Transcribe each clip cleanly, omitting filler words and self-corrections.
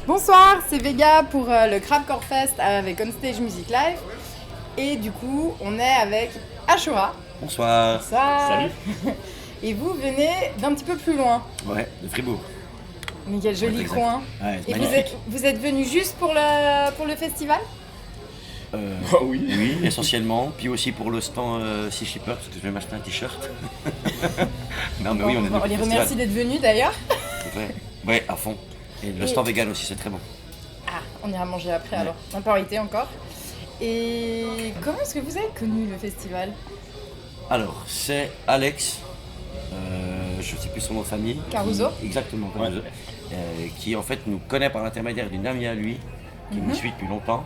Bonsoir, c'est Vega pour le Crab Core Fest avec Onstage Music Live. Et du coup, on est avec Ashura. Bonsoir. Bonsoir. Salut. Et vous venez d'un petit peu plus loin. Ouais, de Fribourg. Mais quel joli exact. coin. Ouais, c'est Et magnifique. vous êtes venu juste pour le festival? Ah oui. Oui, essentiellement. Puis aussi pour le stand Sea Shepherd, parce que je vais m'acheter un t-shirt. Non, mais oui, on est venu On pour les le remercie festival. d'être venus d'ailleurs. C'est vrai. Ouais, à fond. Et le stand vegan aussi, c'est très bon. Ah, on ira manger après Ouais. alors. On n'a pas été encore. Et comment est-ce que vous avez connu le festival? Alors, c'est Alex, je ne sais plus son nom de famille. Caruso. Exactement, Caruso. Qui en fait nous connaît par l'intermédiaire d'une amie à lui, qui nous suit depuis longtemps.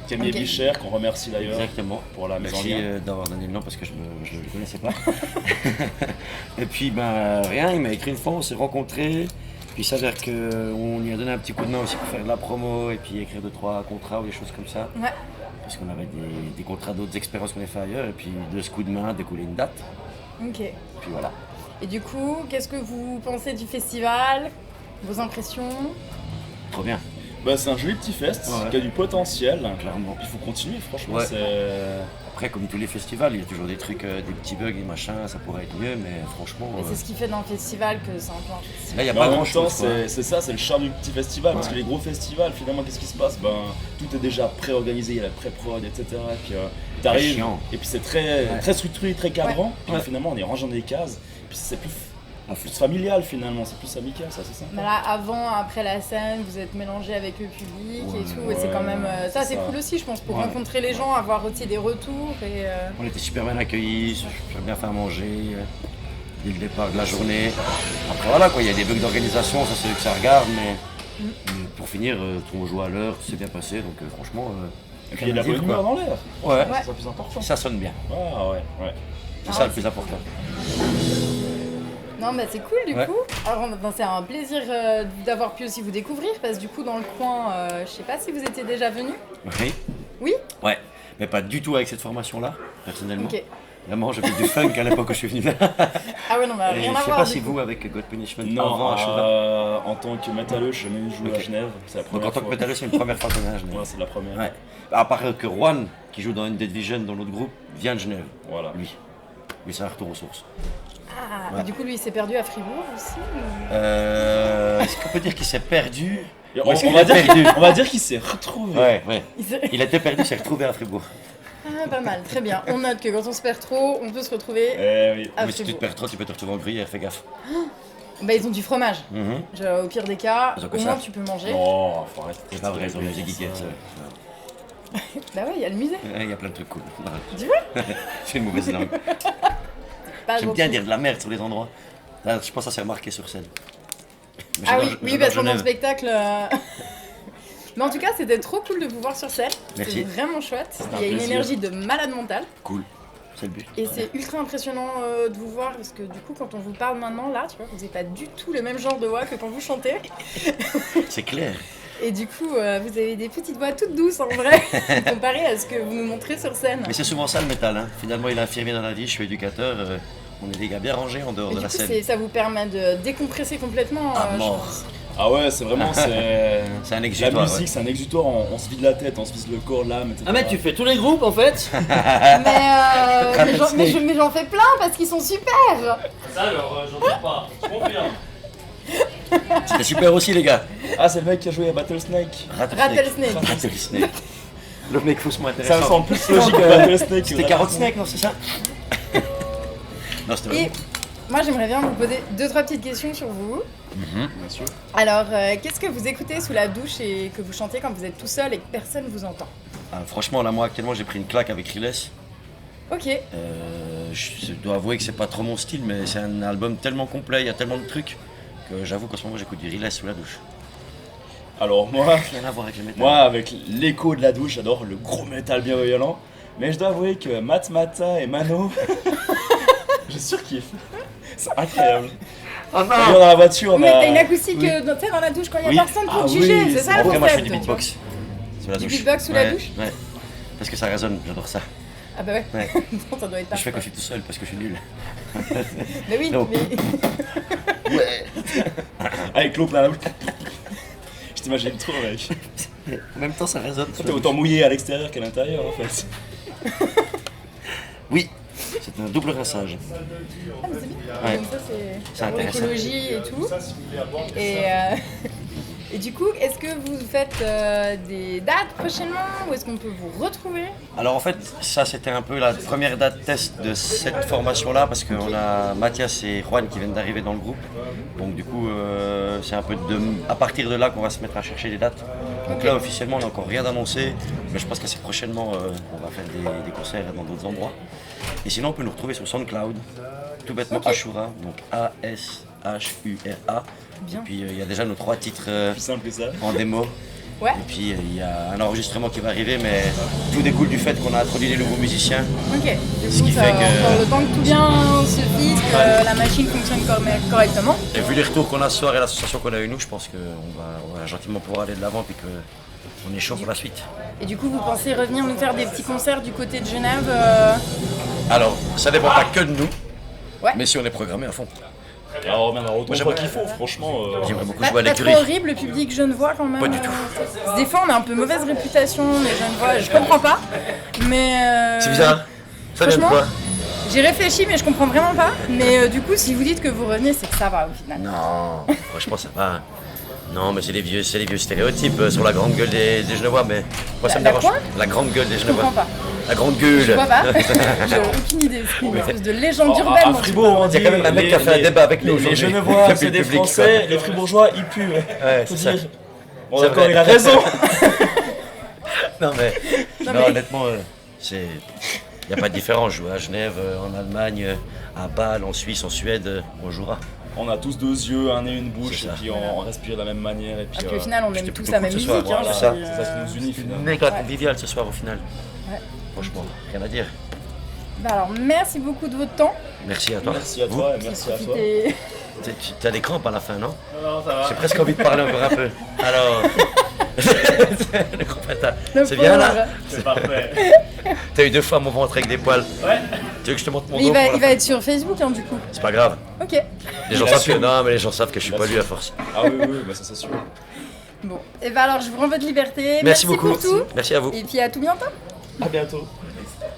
Camille Ok. Bicher, qu'on remercie d'ailleurs Exactement. pour la mise en Merci lien. d'avoir donné le nom parce que je ne le connaissais pas. Et puis ben rien, il m'a écrit une fois, on s'est rencontrés. Puis il s'avère qu'on lui a donné un petit coup de main aussi pour faire de la promo et puis écrire 2-3 contrats ou des choses comme ça. Ouais. Parce qu'on avait des contrats d'autres expériences qu'on avait fait ailleurs. Et puis de ce coup de main a découlé une date. Ok. Puis voilà. Et du coup, qu'est-ce que vous pensez du festival? Vos impressions? Trop bien. Bah, c'est un joli petit fest Ouais. qui a du potentiel. Clairement. Il faut continuer, franchement. Ouais. C'est... Après, comme tous les festivals, il y a toujours des trucs, des petits bugs et machin, ça pourrait être mieux, mais franchement. Et c'est ce qui fait dans le festival que c'est un peu un festival. Là, il n'y a Mais pas en grand même temps, chose. c'est ça, c'est le charme du petit festival. Parce Ouais. que les gros festivals, finalement, qu'est-ce qui se passe? Ben, tout est déjà pré-organisé, il y a la pré-prod, etc. Et puis t'arrives, chiant. et puis c'est très structuré, très cadrant. Ouais. Puis Ouais. finalement, on est rangé dans des cases. Puis c'est plus familial finalement, c'est plus amical, ça, c'est ça. Mais là, avant, après la scène, vous êtes mélangé avec le public et tout. Et c'est quand même. Ça, c'est ça. cool aussi, je pense, pour Ouais. rencontrer les gens, avoir aussi des retours. Et, On était super bien accueillis, super bien fait à manger, dès le départ de la journée. Après voilà quoi, il y a des bugs d'organisation, ça c'est eux que ça regarde, mais pour finir, tout le monde joue à l'heure, tout s'est bien passé, donc franchement, Et puis il y a de la rien à bonne dire, humeur quoi. dans l'air. Ouais, Ouais. C'est le plus important. ça sonne bien, Ah ouais, ouais. c'est Ah ça ouais, le plus important. Non, bah c'est cool du Ouais. coup. Alors, c'est un plaisir d'avoir pu aussi vous découvrir parce que du coup, dans le coin, je sais pas si vous étiez déjà venu. Oui, Oui? ouais, mais pas du tout avec cette formation-là, personnellement. Ok. Vraiment, j'avais du funk à l'époque où je suis venu là. Ah ouais, non, bah Et rien je à sais voir. pas du si coup. vous, avec God Punishment, Non, avant à Chouva. en tant que métalleux, je n'ai jamais joué Ok. à Genève. C'est la Donc première en tant que fois. métalleux, c'est une première fois qu'on est à Genève. Ouais, c'est la première. Ouais. À part que Juan, qui joue dans une Division dans notre groupe, vient de Genève. Voilà. Lui. Lui, c'est un retour aux sources. Ah, Ouais. mais du coup, lui, il s'est perdu à Fribourg aussi ou- Est-ce qu'on peut dire qu'il s'est perdu Et Ou est-ce on qu'il va a dire, perdu on va dire qu'il s'est retrouvé. Ouais, ouais. Il s'est- Il a été perdu, il s'est retrouvé à Fribourg. Ah, pas mal, très bien. On note que quand on se perd trop, on peut se retrouver Eh oui. à Mais si tu te Fribourg. perds trop, tu peux te retrouver en gruyère, fais gaffe. Bah, ils ont du fromage. Mhm. Au pire des cas, Ils ont que au ça. moins tu peux manger. Non, faut arrêter. C'est pas vrai, ils ont musée geekette. ça. Bah ouais, il y a le musée. Il y a plein de trucs cool. Tu vois C'est une mauvaise langue. Pas J'aime gentil. bien dire de la merde sur les endroits. Là, je pense que ça s'est remarqué sur scène. Mais Ah j'adore- oui, oui, j'adore parce que pendant le Genève. spectacle. Mais en tout cas, c'était trop cool de vous voir sur scène. Merci. C'était vraiment chouette. un Il y a une plaisir. énergie de malade mental. Cool, c'est le but. Et c'est ultra impressionnant de vous voir parce que du coup, quand on vous parle maintenant, là, tu vois, vous n'avez pas du tout le même genre de voix que quand vous chantez. C'est clair. Et du coup, vous avez des petites voix toutes douces en vrai, comparé à ce que vous nous montrez sur scène. Mais c'est souvent ça le métal. Hein. Finalement, il est infirmier dans la vie, je suis éducateur. On est des gars bien rangés en dehors Et de du la coup, scène. ça vous permet de décompresser complètement. À je mort. pense. Ah ouais, c'est vraiment. C'est un La exutoire. musique, c'est un exutoire. On se vide la tête, on se vide le corps, l'âme, etc. Ah mais tu fais tous les groupes en fait. Mais j'en fais plein parce qu'ils sont super. Ça alors, j'entends pas, je confirme. C'était super aussi, les gars. Ah, c'est le mec qui a joué à Battlesnake. Rattlesnake. Rattlesnake. Le mec faussement Ça me intéressant. semble plus logique que Battlesnake. C'était Carrot Snake, non, c'est ça Non, c'était Et vraiment. moi, j'aimerais bien vous poser 2-3 petites questions sur vous. Bien sûr. Alors, qu'est-ce que vous écoutez sous la douche et que vous chantez quand vous êtes tout seul et que personne vous entend? Ah, franchement, là, moi, actuellement, j'ai pris une claque avec Riles. Ok. Je dois avouer que c'est pas trop mon style, mais c'est un album tellement complet, il y a tellement de trucs que j'avoue qu'en ce moment, j'écoute du Riles sous la douche. Alors, moi, Rien à voir avec le métal. moi, avec l'écho de la douche, j'adore le gros métal bien violent. Mais je dois avouer que Matmata et Mano, je surkiffe. C'est incroyable. Oh non D'ailleurs, dans la voiture, on Mais a. t'as une acoustique Oui. tu sais, dans la douche quand il Oui. y a personne pour Ah te oui, juger, c'est ça le Après, moi, je fais concept. du tu vois. beatbox sous la Du douche. beatbox sous la Ouais, douche Ouais. Parce que ça résonne, j'adore ça. Ah bah ouais, Ouais. Non, ça doit être Je fais quand parfait. je suis tout seul parce que je suis nul. Mais oui, Donc. mais Avec l'eau plein la bouche. Je t'imagine trop, mec. En même temps, ça résonne. T'es autant mouillé à l'extérieur qu'à l'intérieur, en fait. Oui, c'est un double rinçage. Ah, mais c'est bien. Ouais. Comme ça, C'est c'est pour intéressant. l'écologie et tout. Et, et du coup, est-ce que vous faites des dates prochainement ou est-ce qu'on peut vous retrouver? Alors en fait, ça c'était un peu la première date test de cette formation-là parce qu'on a Mathias et Juan qui viennent d'arriver dans le groupe. Donc du coup, c'est un peu à partir de là qu'on va se mettre à chercher des dates. Donc là, officiellement, on n'a encore rien annoncé, mais je pense qu'assez prochainement, on va faire des concerts dans d'autres endroits. Et sinon, on peut nous retrouver sur SoundCloud, tout bêtement Ashura, donc A-S-H-U-R-A. Bien. Et puis il y a déjà nos 3 titres Plus simple que ça. en démo. Ouais. Et puis il y a un enregistrement qui va arriver, mais tout découle du fait qu'on a introduit des nouveaux musiciens. Ok. Du Ce coup, qui ça fait va que- encore le temps que tout bien se fixe, que la machine fonctionne correctement. Et vu les retours qu'on a ce soir et l'association qu'on a eu nous, je pense qu'on va gentiment pouvoir aller de l'avant et qu'on est chaud pour la suite. Et du coup, vous pensez revenir nous faire des petits concerts du côté de Genève Alors, ça dépend pas que de nous, Ouais. mais si on est programmé à fond. Alors, on reviendra autant j'aimerais- qu'il faut, franchement. J'aimerais beaucoup Pas, jouer à pas l'écurie. trop horrible, le public genevois quand même. Pas du tout. Des fois, on a un peu mauvaise réputation, les genevois, je comprends pas. Mais. C'est bizarre. Ça vient de franchement, quoi? J'ai réfléchi, mais je comprends vraiment pas. Mais du coup, si vous dites que vous revenez, c'est que ça va au final. Non, franchement ça va. Non, mais c'est les vieux stéréotypes sur la grande gueule des Genevois, mais moi ça me La dérange. quoi La grande gueule des Je comprends Genevois. pas. La grande gueule. Je vois pas. J'ai aucune idée. C'est une espèce de légende urbaine. À dont tu Fribourg, on Il y a dit. quand même un mec qui a fait un débat avec nous Les aujourd'hui. Genevois, Depuis c'est le des public, Français, quoi. les Fribourgeois, ils puent. Ouais, Faut c'est ça. dire. Bon, C'est d'accord, vrai. il a raison. Non mais, Non, non, mais- honnêtement, c'est. Il n'y a pas de différence. Jouer à Genève, en Allemagne, à Bâle, en Suisse, en Suède, on jouera. On a tous 2 yeux, un nez, une bouche, C'est et ça. puis on respire de la même manière. Et puis, Parce qu'au final, on aime C'était tous plutôt la cool même ce musique. soir, hein, voilà, c'est ça. c'est ça qui nous unit finalement. Mec, la conviviale ce soir au final. Ouais. Franchement, rien à dire. Bah alors, merci beaucoup de votre temps. Merci à toi. Merci à toi et merci à toi. Profitez. Tu as des crampes à la fin, non? Non, ça va. J'ai presque envie de parler encore un peu. Alors. Le gros patin. Le C'est bien là? pauvre. C'est parfait. T'as eu 2 fois mon ventre avec des poils. Ouais. Tu veux que je te montre mon Mais dos il va, pour la il va fin? être sur Facebook, hein, du coup. C'est pas grave. Ok. Les gens Il savent que. assume. Non, mais les gens savent que je suis pas lui à force. Ah oui, oui, bah ça c'est sûr. Bon. Et bah alors, je vous rends votre liberté. Merci beaucoup. pour tout. Merci à vous. Et puis à tout bientôt. À bientôt.